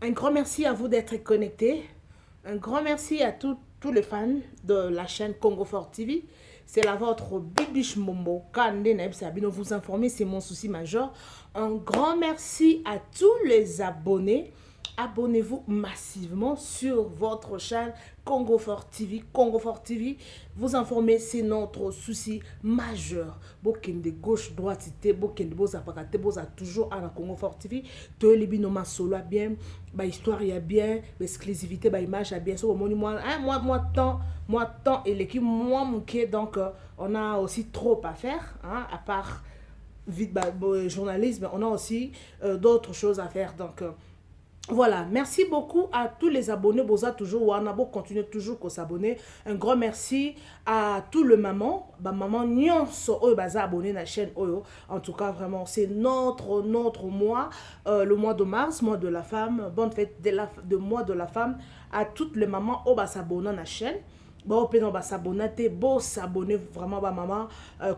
Un grand merci à vous d'être connectés. Un grand merci à tous les fans de la chaîne Congo Fort TV. C'est la vôtre Bibiche Mombo. Kande Naib Sabino vous informer, c'est mon souci majeur. Un grand merci à tous les abonnés. Abonnez-vous massivement sur votre chaîne Congo Fort TV. Congo Fort TV, vous informer, c'est notre souci majeur. Bokende gauche, droite, bokende boza pakate, boza toujours à la Congo Fort TV. Tout les binoma solo bien, ba histoire y a bien, l'exclusivité, ba image a bien. So moi temps et l'équipe moi mouké donc on a aussi trop à faire, hein, à part vite journalisme, on a aussi d'autres choses à faire donc. Voilà, merci beaucoup à tous les abonnés. Boza toujours, Wanabo continue toujours à s'abonner. Un grand merci à tout le maman. Maman nyonso oyo baza abonné à la chaîne oyo. En tout cas, vraiment, c'est notre mois, le mois de mars, mois de la femme. Bonne fête de mois de la femme à toutes les mamans oyo s'abonner à la chaîne. Bon, on va s'abonner, bon s'abonner vraiment, maman.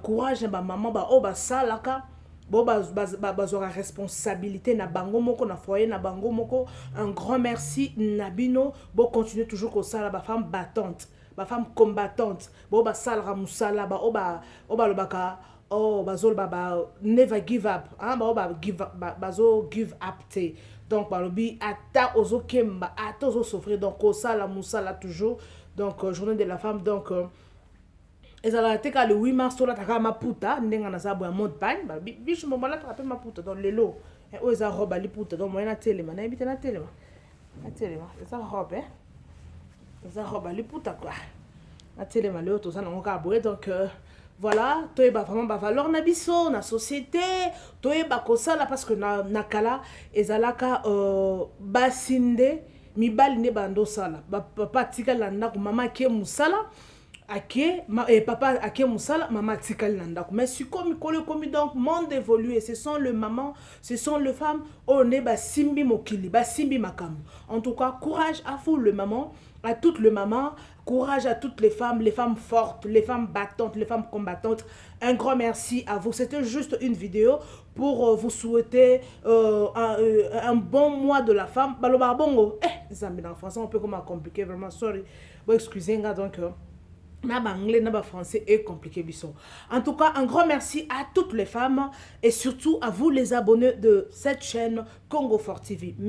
Courage, maman, salaka. Bon bazora responsabilité na bango moko na foyer na bango moko. Un grand merci nabino. Bon continuer toujours comme ça, la femme battante, la femme combattante. Bon salra musala ba oba lobaka bazol never give up, hein, give up, bazo give up te. Donc balobi ata ozo kemba ata ozo souffrir, donc ça la musala toujours. Donc journée de la femme, donc ezala teka le 8 mars tola taka maputa ndenga na sabo ya montagne ba bicho mbala taka pe maputa dans lelo et o eza roba liputa donc moyena telema na ebite na telema eza robe eza roba liputa quoi na telema leo to sana ngoka boye donc voilà toyeba vraiment ba valeur na biso na société toyeba kosala parce que na kala ezalaka basinde mibali ne bando sala papa tikala ndako mama ke musala papa ake musala maman tikali nandako mais si comme donc monde évolue, ce sont les mamans, ce sont les femmes on est simbi mokili simbi makambo. En tout cas courage à vous le maman, à toutes les mamans, courage à toutes les femmes fortes, les femmes battantes, les femmes combattantes. Un grand merci à vous. C'était juste une vidéo pour vous souhaiter un bon mois de la femme. Baloba bongo en français on peut comment compliquer vraiment, sorry bon excusez moi donc anglais, français est compliqué. En tout cas, un grand merci à toutes les femmes et surtout à vous les abonnés de cette chaîne Congo Fort TV.